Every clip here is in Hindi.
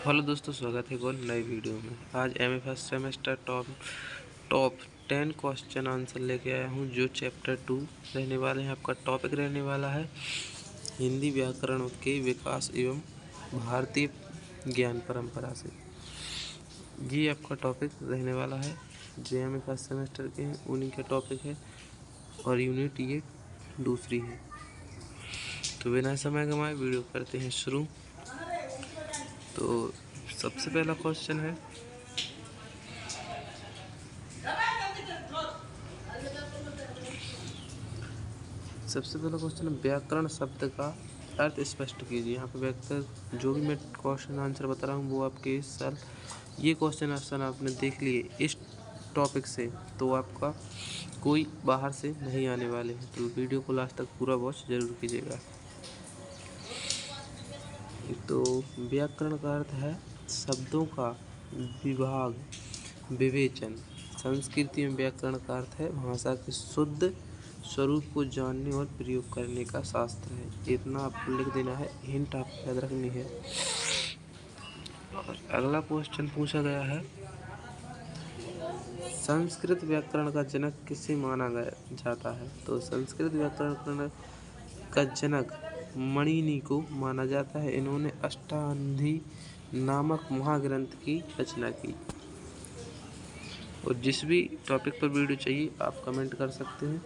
हेलो दोस्तों, स्वागत है एक और नई वीडियो में। आज MA first semester top 10 question answer लेके आया हूँ, जो चैप्टर 2 रहने वाले हैं। आपका टॉपिक रहने वाला है हिंदी व्याकरण के विकास एवं भारतीय ज्ञान परंपरा से। ये आपका टॉपिक रहने वाला है, जो एमए फर्स्ट सेमेस्टर के हैं उन्हीं का टॉपिक है, और यूनिट ये दूसरी है। तो बिना समय गंवाए वीडियो करते हैं शुरू। तो सबसे पहला क्वेश्चन है, व्याकरण शब्द का अर्थ स्पष्ट कीजिए। यहाँ पे व्याकरण जो भी मैं क्वेश्चन आंसर बता रहा हूँ वो आपके इस साल ये क्वेश्चन आंसर आपने देख लिए इस टॉपिक से, तो आपका कोई बाहर से नहीं आने वाले हैं। तो वीडियो को लास्ट तक पूरा वॉच जरूर कीजिएगा। तो व्याकरण का अर्थ है शब्दों का विभाग, विवेचन। संस्कृति में व्याकरण का अर्थ है भाषा के शुद्ध स्वरूप को जानने और प्रयोग करने का शास्त्र है। इतना आपको लिख देना है, हिंट आपको याद रखनी है। और अगला क्वेश्चन पूछा गया है, संस्कृत व्याकरण का जनक किसे माना जाता है? तो संस्कृत व्याकरण का जनक मणिनि को माना जाता है। इन्होंने अष्टावधी नामक महाग्रंथ की रचना की। और जिस भी टॉपिक पर वीडियो चाहिए आप कमेंट कर सकते हैं।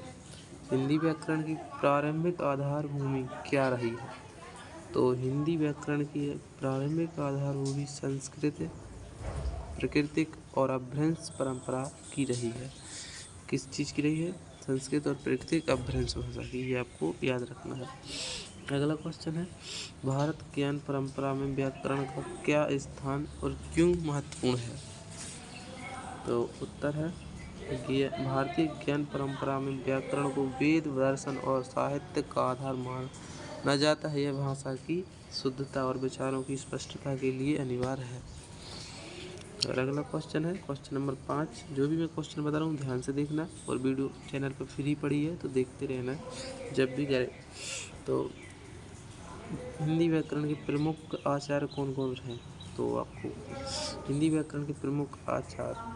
हिंदी व्याकरण की प्रारंभिक आधार भूमि क्या रही है? तो हिंदी व्याकरण की प्रारंभिक आधार भूमि संस्कृत, प्राकृतिक और अपभ्रंश परंपरा की रही है। किस चीज़ की रही है? संस्कृत और प्राकृतिक अपभ्रंश भाषा की। ये आपको याद रखना है। अगला क्वेश्चन है, भारत ज्ञान परंपरा में व्याकरण का क्या स्थान और क्यों महत्वपूर्ण है? तो उत्तर है, भारतीय ज्ञान परंपरा में व्याकरण को वेद, दर्शन और साहित्य का आधार माना जाता है। यह भाषा की शुद्धता और विचारों की स्पष्टता के लिए अनिवार्य है। और अगला क्वेश्चन है, क्वेश्चन नंबर 5। जो भी मैं क्वेश्चन बता रहा हूँ ध्यान से देखना, और वीडियो चैनल पर फ्री पड़ी है तो देखते रहना जब भी करे। तो हिंदी व्याकरण के प्रमुख आचार्य कौन कौन हैं? तो आपको हिंदी व्याकरण के प्रमुख आचार्य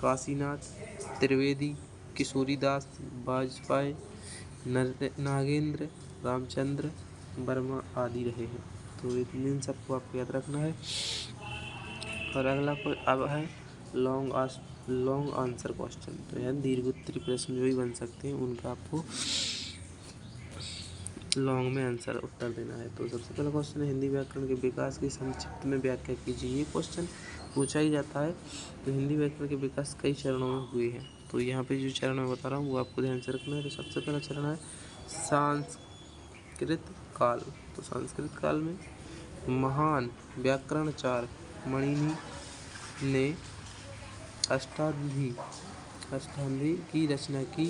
काशीनाथ त्रिवेदी, किशोरीदास, वाजपेयी, नागेंद्र, रामचंद्र वर्मा आदि रहे हैं। तो इन सबको आपको याद रखना है। और अगला अब है लॉन्ग आंसर क्वेश्चन। तो यार दीर्घ उत्तरी प्रश्न जो भी बन सकते हैं उनका आपको लॉन्ग में आंसर उत्तर देना है। तो सबसे पहला क्वेश्चन है, हिंदी व्याकरण के विकास की संक्षिप्त में व्याख्या कीजिए। ये क्वेश्चन पूछा ही जाता है। तो हिंदी व्याकरण के विकास कई चरणों में हुए हैं। तो यहाँ पे जो चरण मैं बता रहा हूँ वो आपको ध्यान से रखना है। तो सबसे पहला चरण है संस्कृत काल। तो संस्कृत काल में महान व्याकरणाचार्य मणिनि ने अष्टावधी की रचना की।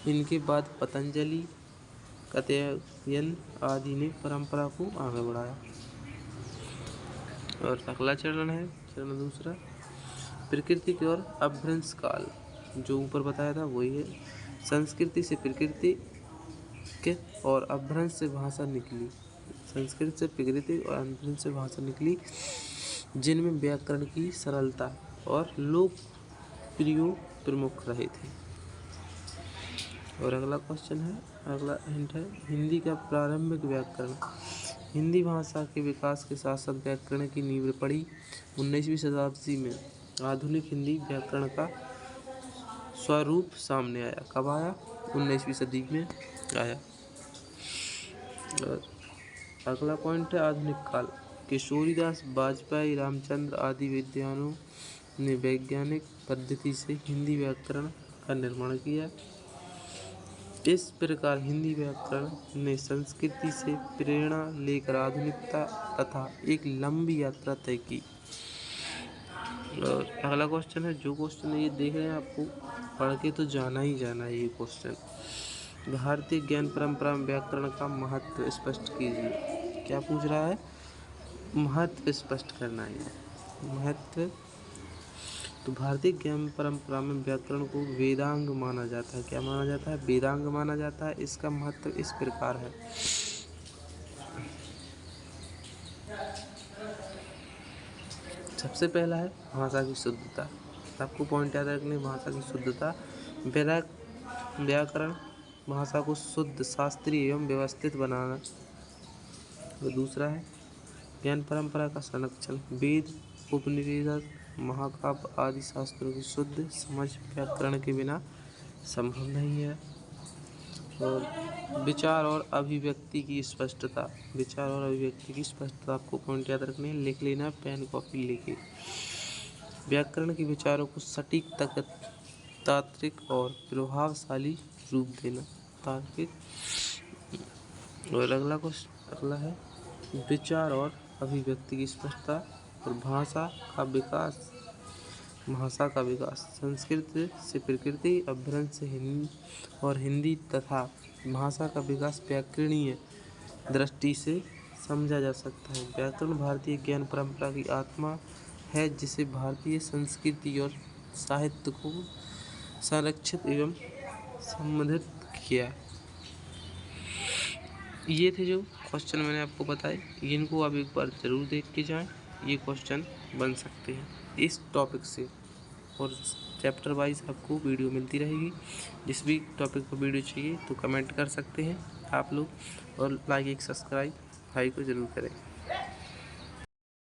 इनके बाद पतंजलि, कात्यायन आदि ने परंपरा को आगे बढ़ाया। और अगला चरण है चरण दूसरा, प्रकृति और अपभ्रंश काल। जो ऊपर बताया था वही है। संस्कृति से प्रकृति के और अपभ्रंश से भाषा निकली। संस्कृत से प्रकृति और अपभ्रंश से भाषा निकली, जिनमें व्याकरण की सरलता और लोकप्रिय प्रमुख रहे थे। और अगला क्वेश्चन है, अगला हिंट है, हिंदी का प्रारंभिक व्याकरण। हिंदी भाषा के विकास के साथ साथ व्याकरण की नींव पड़ी। 19वीं शताब्दी में आधुनिक हिंदी व्याकरण का स्वरूप सामने आया। कब आया? 19वीं सदी में आया। और अगला पॉइंट है आधुनिक काल। किशोरीदास, वाजपेयी, रामचंद्र आदि विद्वानों ने वैज्ञानिक पद्धति से हिंदी व्याकरण का निर्माण किया। इस प्रकार हिंदी व्याकरण ने संस्कृति से प्रेरणा लेकर आधुनिकता तथा एक लंबी यात्रा तय की। और अगला क्वेश्चन है, जो क्वेश्चन ये देख रहे हैं आपको पढ़ के तो जाना ही जाना है। ये क्वेश्चन, भारतीय ज्ञान परंपरा में व्याकरण का महत्व स्पष्ट कीजिए। क्या पूछ रहा है? महत्व स्पष्ट करना है। महत्व। तो भारतीय ज्ञान परंपरा में व्याकरण को वेदांग माना जाता है। क्या माना जाता है? वेदांग माना जाता है। इसका महत्व इस प्रकार है, सबसे पहला है भाषा की शुद्धता। आपको पॉइंट याद रखने, भाषा की शुद्धता। व्याकरण भाषा को शुद्ध, शास्त्रीय एवं व्यवस्थित बनाना। और दूसरा है ज्ञान परंपरा का संरक्षण। वेद, उपनिषद, महाकाव्य आदि शास्त्रों की शुद्ध समझ व्याकरण के बिना संभव नहीं है। और विचार और अभिव्यक्ति की स्पष्टता। विचार और अभिव्यक्ति की स्पष्टता आपको पॉइंट याद रखने, लिख लेना पेन कॉपी लेके। व्याकरण के विचारों को सटीक, तात्विक और प्रभावशाली रूप देना। तात्विक। और अगला है विचार और अभिव्यक्ति की स्पष्टता और भाषा का विकास। संस्कृत से प्रकृति, अपभ्रंश से हिंदी तथा भाषा का विकास व्याकरणीय दृष्टि से समझा जा सकता है। व्याकरण भारतीय ज्ञान परंपरा की आत्मा है, जिसे भारतीय संस्कृति और साहित्य को संरक्षित एवं संवर्धित किया। ये थे जो क्वेश्चन मैंने आपको बताए, इनको आप एक बार ज़रूर देख के जाएं। ये क्वेश्चन बन सकते हैं इस टॉपिक से, और चैप्टर वाइज आपको वीडियो मिलती रहेगी। जिस भी टॉपिक पर वीडियो चाहिए तो कमेंट कर सकते हैं आप लोग, और लाइक, सब्सक्राइब भाई को ज़रूर करें।